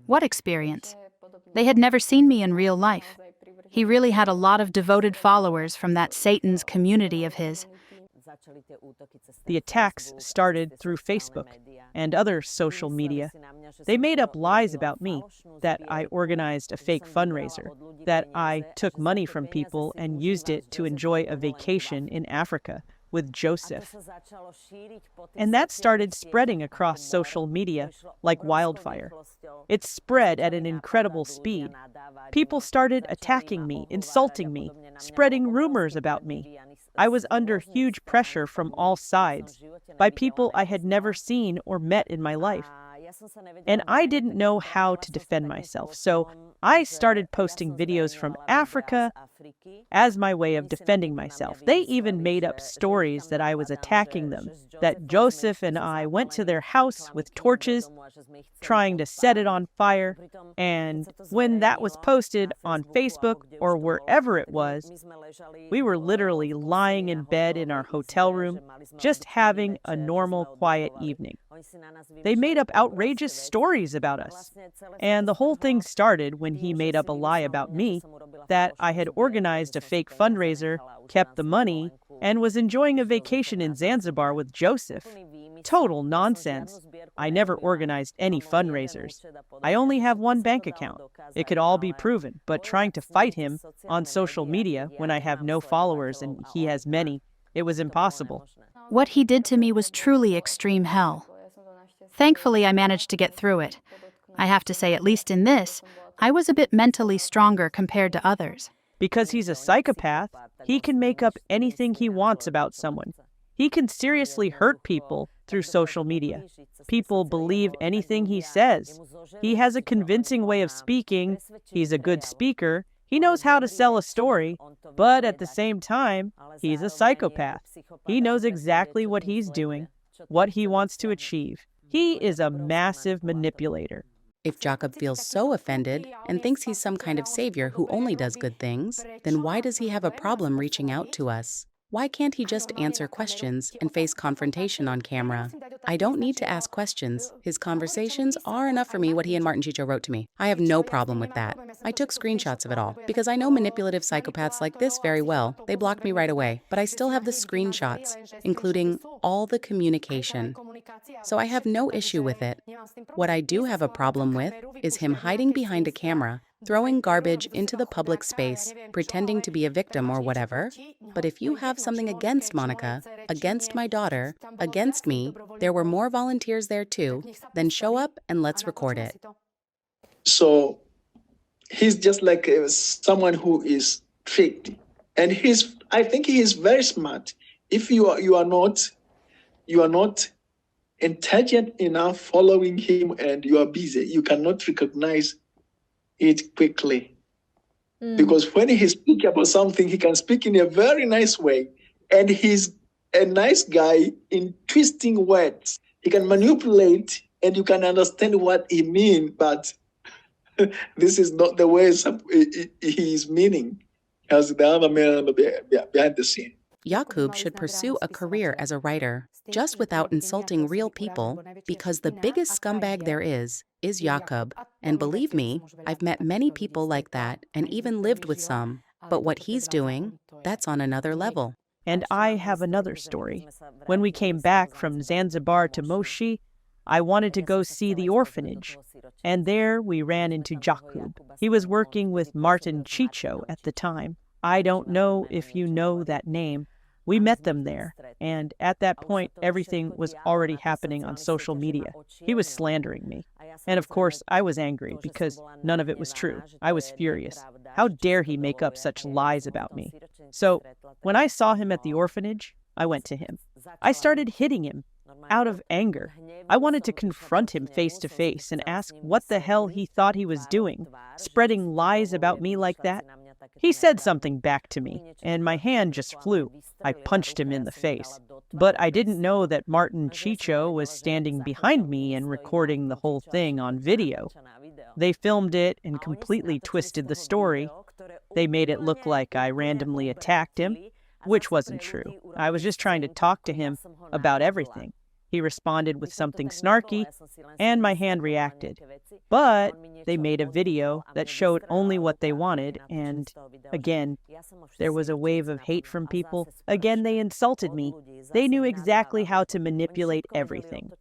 What experience? They had never seen me in real life. He really had a lot of devoted followers from that Satan's community of his. The attacks started through Facebook and other social media. They made up lies about me, that I organized a fake fundraiser, that I took money from people and used it to enjoy a vacation in Africa with Joseph. And that started spreading across social media like wildfire. It spread at an incredible speed. People started attacking me, insulting me, spreading rumors about me. I was under huge pressure from all sides, by people I had never seen or met in my life. And I didn't know how to defend myself, so I started posting videos from Africa as my way of defending myself. They even made up stories that I was attacking them, that Joseph and I went to their house with torches, trying to set it on fire, and when that was posted on Facebook or wherever it was, we were literally lying in bed in our hotel room, just having a normal, quiet evening. They made up outrageous stories about us. And the whole thing started when he made up a lie about me, that I had organized a fake fundraiser, kept the money, and was enjoying a vacation in Zanzibar with Joseph. Total nonsense. I never organized any fundraisers. I only have one bank account. It could all be proven, but trying to fight him on social media when I have no followers and he has many, it was impossible. What he did to me was truly extreme hell. Thankfully, I managed to get through it. I have to say, at least in this, I was a bit mentally stronger compared to others. Because he's a psychopath, he can make up anything he wants about someone. He can seriously hurt people through social media. People believe anything he says. He has a convincing way of speaking. He's a good speaker. He knows how to sell a story, but at the same time, he's a psychopath. He knows exactly what he's doing, what he wants to achieve. He is a massive manipulator. If Jacub feels so offended and thinks he's some kind of savior who only does good things, then why does he have a problem reaching out to us? Why can't he just answer questions and face confrontation on camera? I don't need to ask questions. His conversations are enough for me, what he and Martin Chicho wrote to me. I have no problem with that. I took screenshots of it all. Because I know manipulative psychopaths like this very well. They blocked me right away, but I still have the screenshots, including all the communication. So I have no issue with it. What I do have a problem with is him hiding behind a camera, throwing garbage into the public space, pretending to be a victim or whatever. But if you have something against Monica, against my daughter, against me, there were more volunteers there too, then show up and let's record it. So he's just like someone who is tricked. And I think he is very smart. If you are not intelligent enough following him and you are busy, you cannot recognize it quickly. Because when he speaks about something, he can speak in a very nice way. And he's a nice guy in twisting words. He can manipulate and you can understand what he means, but this is not the way he is meaning as the other man behind the scene. Jacub should pursue a career as a writer, just without insulting real people, because the biggest scumbag there is Jacub. And believe me, I've met many people like that and even lived with some. But what he's doing, that's on another level. And I have another story. When we came back from Zanzibar to Moshi, I wanted to go see the orphanage. And there we ran into Jacub. He was working with Martin Chicho at the time. I don't know if you know that name. We met them there, and at that point, everything was already happening on social media. He was slandering me. And of course, I was angry because none of it was true. I was furious. How dare he make up such lies about me? So when I saw him at the orphanage, I went to him. I started hitting him out of anger. I wanted to confront him face to face and ask what the hell he thought he was doing, spreading lies about me like that. He said something back to me, and my hand just flew. I punched him in the face. But I didn't know that Martin Chicho was standing behind me and recording the whole thing on video. They filmed it and completely twisted the story. They made it look like I randomly attacked him, which wasn't true. I was just trying to talk to him about everything. He responded with something snarky, and my hand reacted. But they made a video that showed only what they wanted, and again, there was a wave of hate from people. Again, they insulted me. They knew exactly how to manipulate everything.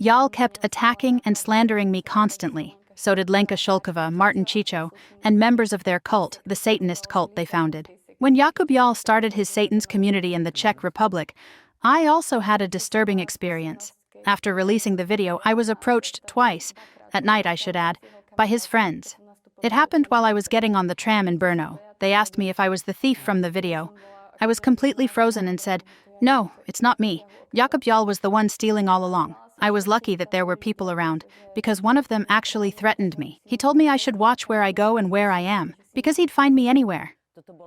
Jahl kept attacking and slandering me constantly. So did Lenka Shulkova, Martin Chicho, and members of their cult, the Satanist cult they founded. When Jacub Jahl started his Satan's community in the Czech Republic, I also had a disturbing experience. After releasing the video, I was approached twice, at night I should add, by his friends. It happened while I was getting on the tram in Brno. They asked me if I was the thief from the video. I was completely frozen and said, "No, it's not me. Jacub Jahl was the one stealing all along." I was lucky that there were people around, because one of them actually threatened me. He told me I should watch where I go and where I am, because he'd find me anywhere.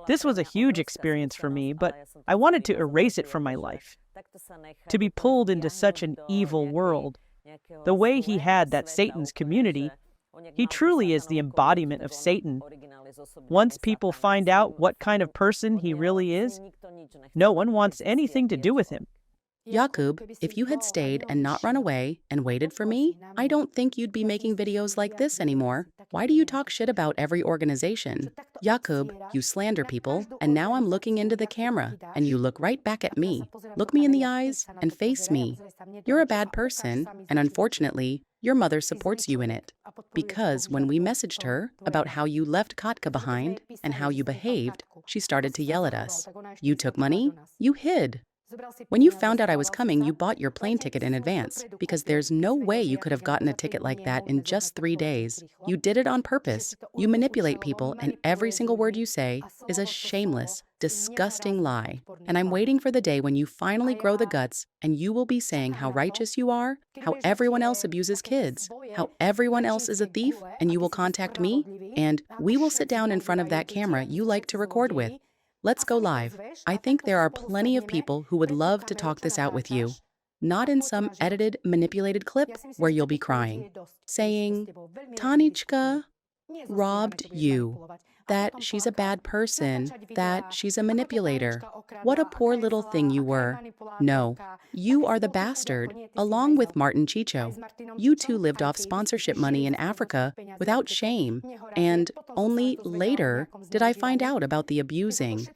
This was a huge experience for me, but I wanted to erase it from my life. To be pulled into such an evil world, the way he had that Satan's community, he truly is the embodiment of Satan. Once people find out what kind of person he really is, no one wants anything to do with him. Jacub, if you had stayed and not run away and waited for me, I don't think you'd be making videos like this anymore. Why do you talk shit about every organization? Jacub, you slander people, and now I'm looking into the camera, and you look right back at me. Look me in the eyes and face me. You're a bad person, and unfortunately, your mother supports you in it. Because when we messaged her about how you left Katka behind and how you behaved, she started to yell at us. You took money? You hid. When you found out I was coming, you bought your plane ticket in advance, because there's no way you could have gotten a ticket like that in just 3 days. You did it on purpose. You manipulate people, and every single word you say is a shameless, disgusting lie. And I'm waiting for the day when you finally grow the guts and you will be saying how righteous you are, how everyone else abuses kids, how everyone else is a thief, and you will contact me, and we will sit down in front of that camera you like to record with. Let's go live. I think there are plenty of people who would love to talk this out with you. Not in some edited, manipulated clip where you'll be crying, saying, Tanička robbed you, that she's a bad person, that she's a manipulator. What a poor little thing you were. No, you are the bastard, along with Martin Chicho. You two lived off sponsorship money in Africa without shame, and only later did I find out about the abusing.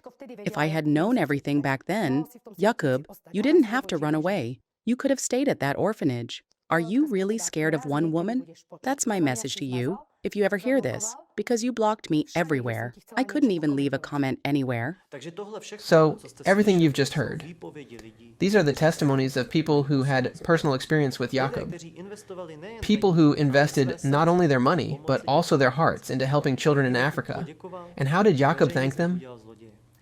If I had known everything back then, Jacub, you didn't have to run away. You could have stayed at that orphanage. Are you really scared of one woman? That's my message to you, if you ever hear this, because you blocked me everywhere. I couldn't even leave a comment anywhere. So, everything you've just heard, these are the testimonies of people who had personal experience with Jacub. People who invested not only their money, but also their hearts into helping children in Africa. And how did Jacub thank them?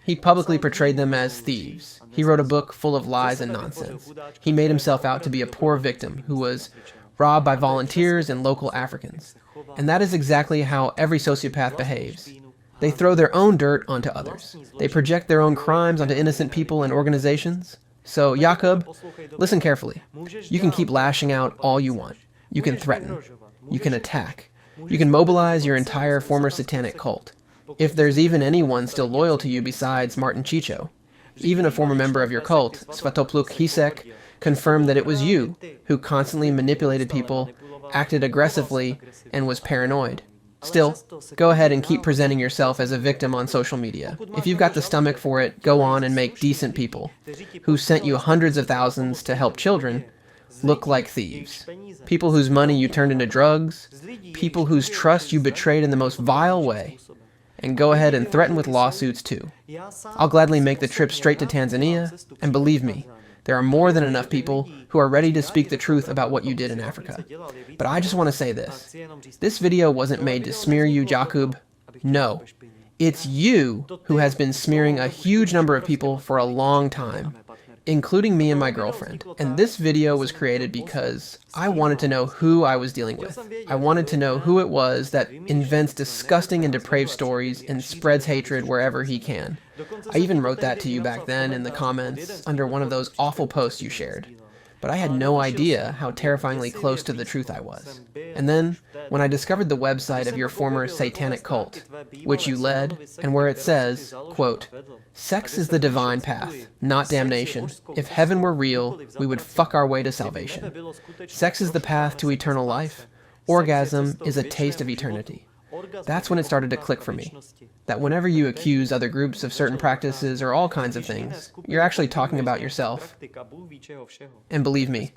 He publicly portrayed them as thieves. He wrote a book full of lies and nonsense. He made himself out to be a poor victim who was robbed by volunteers and local Africans. And that is exactly how every sociopath behaves. They throw their own dirt onto others. They project their own crimes onto innocent people and organizations. So, Jacub, listen carefully. You can keep lashing out all you want. You can threaten. You can attack. You can mobilize your entire former satanic cult. If there's even anyone still loyal to you besides Martin Chicho, even a former member of your cult, Svatopluk Hisek, confirmed that it was you who constantly manipulated people, acted aggressively, and was paranoid. Still, go ahead and keep presenting yourself as a victim on social media. If you've got the stomach for it, go on and make decent people, who sent you hundreds of thousands to help children, look like thieves. People whose money you turned into drugs, people whose trust you betrayed in the most vile way. And go ahead and threaten with lawsuits too. I'll gladly make the trip straight to Tanzania, and believe me, there are more than enough people who are ready to speak the truth about what you did in Africa. But I just want to say this. This video wasn't made to smear you, Jacub. No. It's you who has been smearing a huge number of people for a long time, including me and my girlfriend. And this video was created because I wanted to know who I was dealing with. I wanted to know who it was that invents disgusting and depraved stories and spreads hatred wherever he can. I even wrote that to you back then in the comments under one of those awful posts you shared. But I had no idea how terrifyingly close to the truth I was. And then, when I discovered the website of your former satanic cult, which you led, and where it says, quote, "Sex is the divine path, not damnation. If heaven were real, we would fuck our way to salvation. Sex is the path to eternal life. Orgasm is a taste of eternity." That's when it started to click for me. That whenever you accuse other groups of certain practices or all kinds of things, you're actually talking about yourself. And believe me,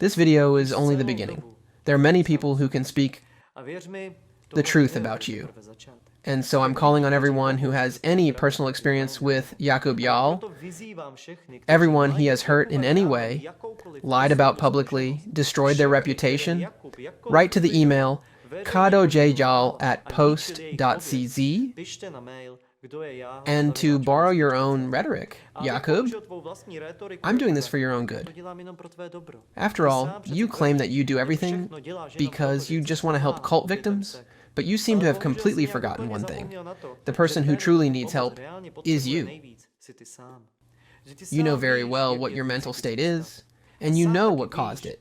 this video is only the beginning. There are many people who can speak the truth about you. And so I'm calling on everyone who has any personal experience with Jacub Jahl, everyone he has hurt in any way, lied about publicly, destroyed their reputation, write to the email kadojjahl@post.cz, and to borrow your own rhetoric, Jacub, I'm doing this for your own good. After all, you claim that you do everything because you just want to help cult victims, but you seem to have completely forgotten one thing. The person who truly needs help is you. You know very well what your mental state is, and you know what caused it.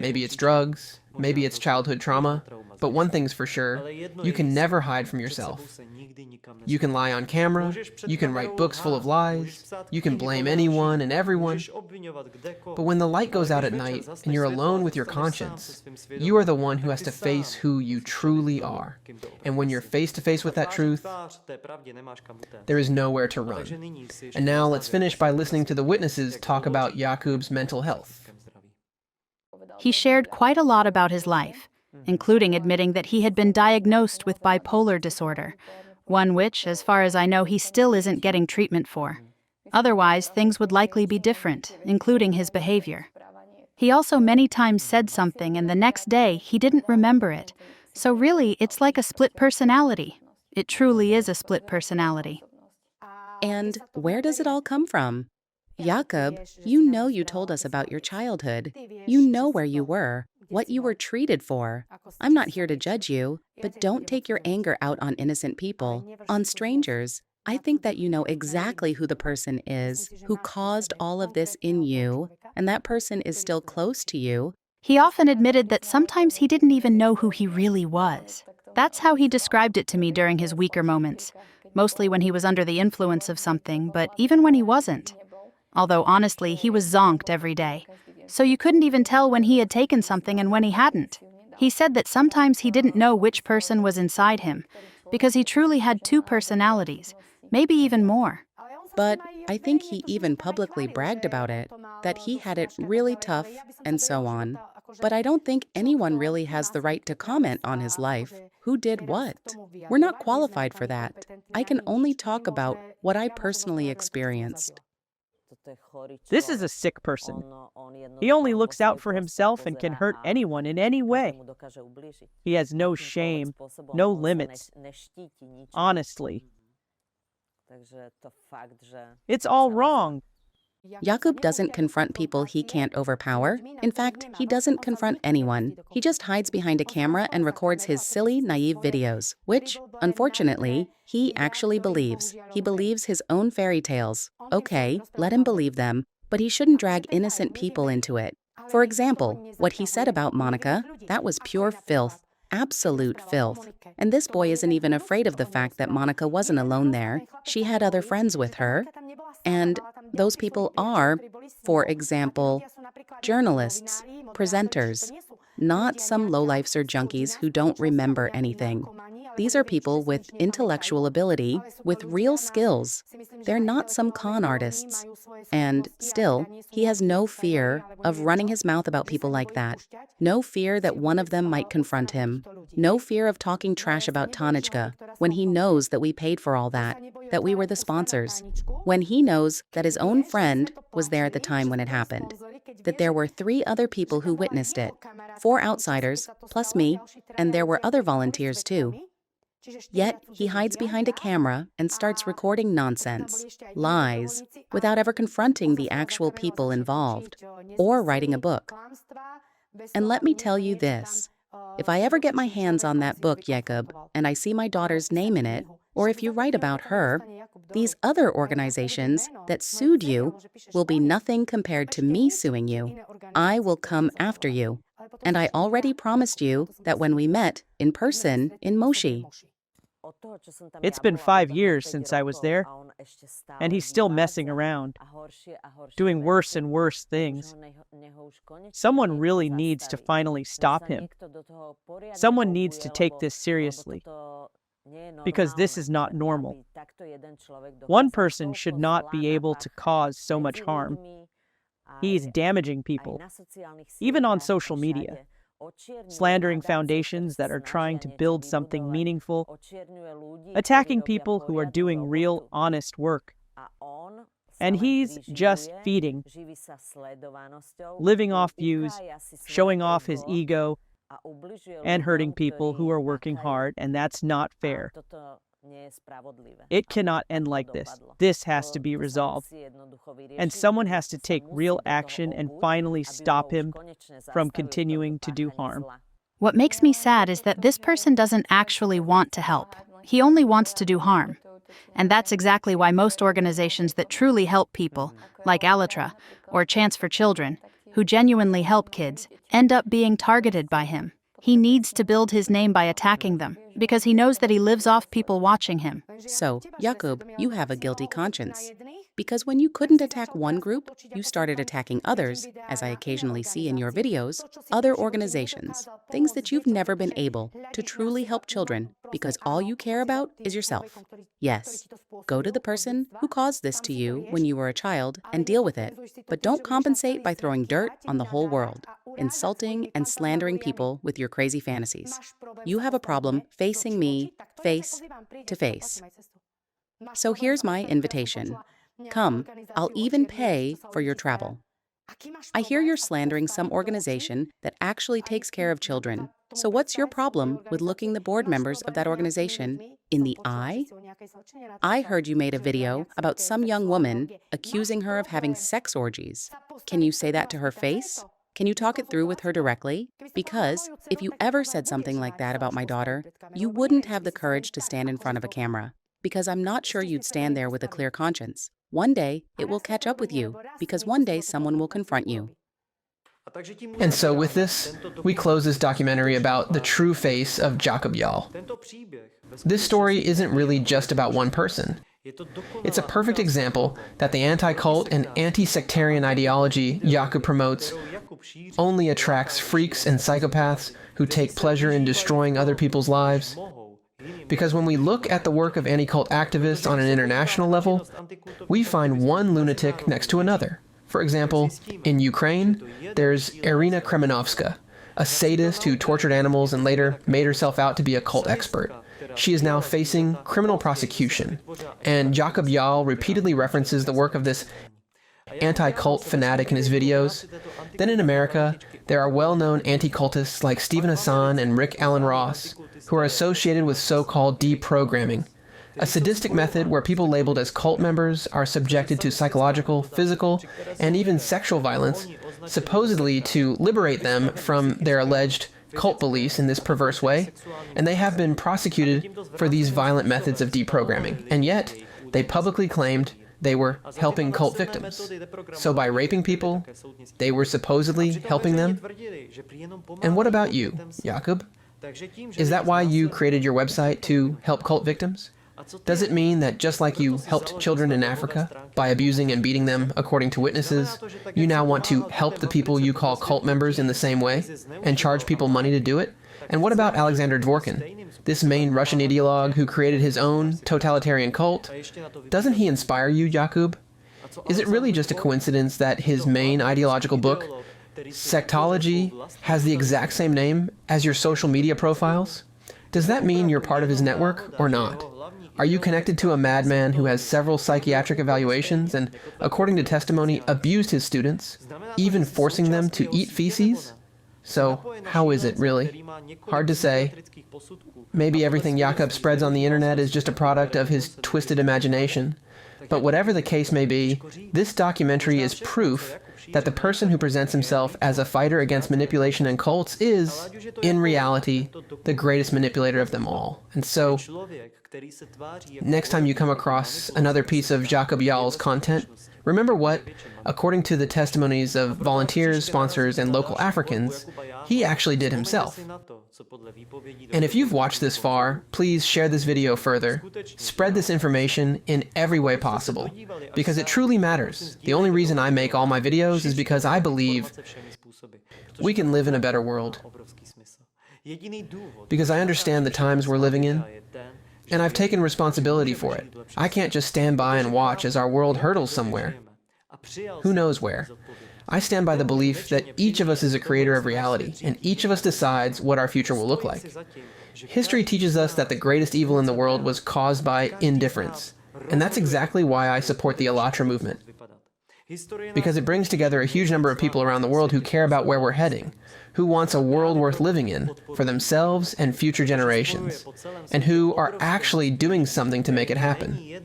Maybe it's drugs, maybe it's childhood trauma, but one thing's for sure, you can never hide from yourself. You can lie on camera, you can write books full of lies, you can blame anyone and everyone, but when the light goes out at night and you're alone with your conscience, you are the one who has to face who you truly are. And when you're face to face with that truth, there is nowhere to run. And now let's finish by listening to the witnesses talk about Jacub's mental health. He shared quite a lot about his life, including admitting that he had been diagnosed with bipolar disorder, one which, as far as I know, he still isn't getting treatment for. Otherwise, things would likely be different, including his behavior. He also many times said something and the next day he didn't remember it. So really, it's like a split personality. It truly is a split personality. And where does it all come from? Jacub, you know you told us about your childhood. You know where you were, what you were treated for. I'm not here to judge you, but don't take your anger out on innocent people, on strangers. I think that you know exactly who the person is, who caused all of this in you, and that person is still close to you. He often admitted that sometimes he didn't even know who he really was. That's how he described it to me during his weaker moments, mostly when he was under the influence of something, but even when he wasn't. Although honestly, he was zonked every day. So you couldn't even tell when he had taken something and when he hadn't. He said that sometimes he didn't know which person was inside him, because he truly had two personalities, maybe even more. But I think he even publicly bragged about it, that he had it really tough and so on. But I don't think anyone really has the right to comment on his life. Who did what? We're not qualified for that. I can only talk about what I personally experienced. This is a sick person. He only looks out for himself and can hurt anyone in any way. He has no shame, no limits. Honestly. It's all wrong. Jacub doesn't confront people he can't overpower. In fact, he doesn't confront anyone. He just hides behind a camera and records his silly, naive videos, which, unfortunately, he actually believes. He believes his own fairy tales. Okay, let him believe them, but he shouldn't drag innocent people into it. For example, what he said about Monica, that was pure filth. Absolute filth. And this boy isn't even afraid of the fact that Monica wasn't alone there. She had other friends with her. And those people are, for example, journalists, presenters, not some lowlifes or junkies who don't remember anything. These are people with intellectual ability, with real skills. They're not some con artists. And still, he has no fear of running his mouth about people like that. No fear that one of them might confront him. No fear of talking trash about Tanečka when he knows that we paid for all that we were the sponsors. When he knows that his own friend was there at the time when it happened. That there were 3 other people who witnessed it. 4 outsiders, plus me, and there were other volunteers too. Yet, he hides behind a camera and starts recording nonsense, lies, without ever confronting the actual people involved, or writing a book. And let me tell you this, if I ever get my hands on that book, Jacub, and I see my daughter's name in it, or if you write about her, these other organizations that sued you will be nothing compared to me suing you. I will come after you. And I already promised you that when we met in person in Moshi. It's been 5 years since I was there, and he's still messing around, doing worse and worse things. Someone really needs to finally stop him. Someone needs to take this seriously, because this is not normal. One person should not be able to cause so much harm. He is damaging people, even on social media, slandering foundations that are trying to build something meaningful, attacking people who are doing real, honest work. And he's just feeding, living off views, showing off his ego, and hurting people who are working hard, and that's not fair. It cannot end like this. This has to be resolved. And someone has to take real action and finally stop him from continuing to do harm. What makes me sad is that this person doesn't actually want to help. He only wants to do harm. And that's exactly why most organizations that truly help people, like Alatra or Chance for Children, who genuinely help kids, end up being targeted by him. He needs to build his name by attacking them, because he knows that he lives off people watching him. So, Jacub, you have a guilty conscience. Because when you couldn't attack one group, you started attacking others, as I occasionally see in your videos, other organizations, things that you've never been able to truly help children, because all you care about is yourself. Yes, go to the person who caused this to you when you were a child and deal with it, but don't compensate by throwing dirt on the whole world, insulting and slandering people with your crazy fantasies. You have a problem facing me face to face. So here's my invitation. Come, I'll even pay for your travel. I hear you're slandering some organization that actually takes care of children. So what's your problem with looking the board members of that organization in the eye? I heard you made a video about some young woman accusing her of having sex orgies. Can you say that to her face? Can you talk it through with her directly? Because if you ever said something like that about my daughter, you wouldn't have the courage to stand in front of a camera. Because I'm not sure you'd stand there with a clear conscience. One day, it will catch up with you, because one day someone will confront you. And so with this, we close this documentary about the true face of Jacub Jahl. This story isn't really just about one person. It's a perfect example that the anti-cult and anti-sectarian ideology Jacub promotes only attracts freaks and psychopaths who take pleasure in destroying other people's lives. Because when we look at the work of anti-cult activists on an international level, we find one lunatic next to another. For example, in Ukraine, there's Irina Kremenovska, a sadist who tortured animals and later made herself out to be a cult expert. She is now facing criminal prosecution, and Jacub Jahl repeatedly references the work of this anti-cult fanatic in his videos. Then in America, there are well-known anti-cultists like Stephen Hassan and Rick Allen Ross, who are associated with so-called deprogramming, a sadistic method where people labeled as cult members are subjected to psychological, physical, and even sexual violence, supposedly to liberate them from their alleged cult beliefs in this perverse way, and they have been prosecuted for these violent methods of deprogramming, and yet they publicly claimed they were helping cult victims. So by raping people, they were supposedly helping them? And what about you, Jacub? Is that why you created your website, to help cult victims? Does it mean that just like you helped children in Africa by abusing and beating them according to witnesses, you now want to help the people you call cult members in the same way and charge people money to do it? And what about Alexander Dworkin, this main Russian ideologue who created his own totalitarian cult? Doesn't he inspire you, Jacub? Is it really just a coincidence that his main ideological book, Sectology, has the exact same name as your social media profiles? Does that mean you're part of his network or not? Are you connected to a madman who has several psychiatric evaluations and, according to testimony, abused his students, even forcing them to eat feces? So, how is it, really? Hard to say. Maybe everything Jacub spreads on the internet is just a product of his twisted imagination. But whatever the case may be, this documentary is proof that the person who presents himself as a fighter against manipulation and cults is, in reality, the greatest manipulator of them all. And so, next time you come across another piece of Jacub Jahl's content, remember what, according to the testimonies of volunteers, sponsors, and local Africans, he actually did himself. And if you've watched this far, please share this video further. Spread this information in every way possible, because it truly matters. The only reason I make all my videos is because I believe we can live in a better world. Because I understand the times we're living in, and I've taken responsibility for it. I can't just stand by and watch as our world hurtles somewhere. Who knows where? I stand by the belief that each of us is a creator of reality, and each of us decides what our future will look like. History teaches us that the greatest evil in the world was caused by indifference, and that's exactly why I support the Allatra movement. Because it brings together a huge number of people around the world who care about where we're heading, who wants a world worth living in for themselves and future generations, and who are actually doing something to make it happen.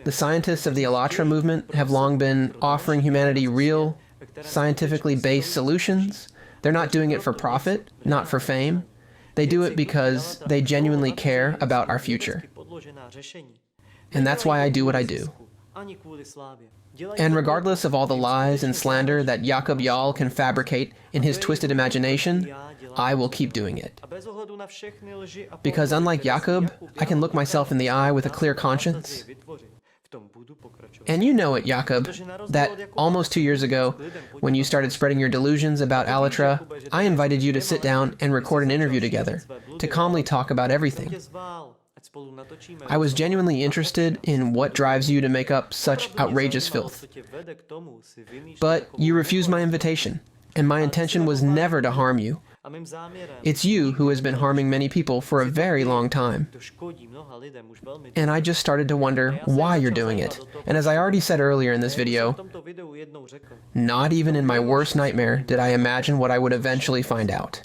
The scientists of the Allatra movement have long been offering humanity real, scientifically based solutions. They're not doing it for profit, not for fame. They do it because they genuinely care about our future. And that's why I do what I do. And regardless of all the lies and slander that Jacub Jahl can fabricate in his twisted imagination, I will keep doing it. Because unlike Jacub, I can look myself in the eye with a clear conscience. And you know it, Jacub, that almost 2 years ago, when you started spreading your delusions about Alitra, I invited you to sit down and record an interview together, to calmly talk about everything. I was genuinely interested in what drives you to make up such outrageous filth. But you refused my invitation, and my intention was never to harm you. It's you who has been harming many people for a very long time. And I just started to wonder why you're doing it. And as I already said earlier in this video, not even in my worst nightmare did I imagine what I would eventually find out.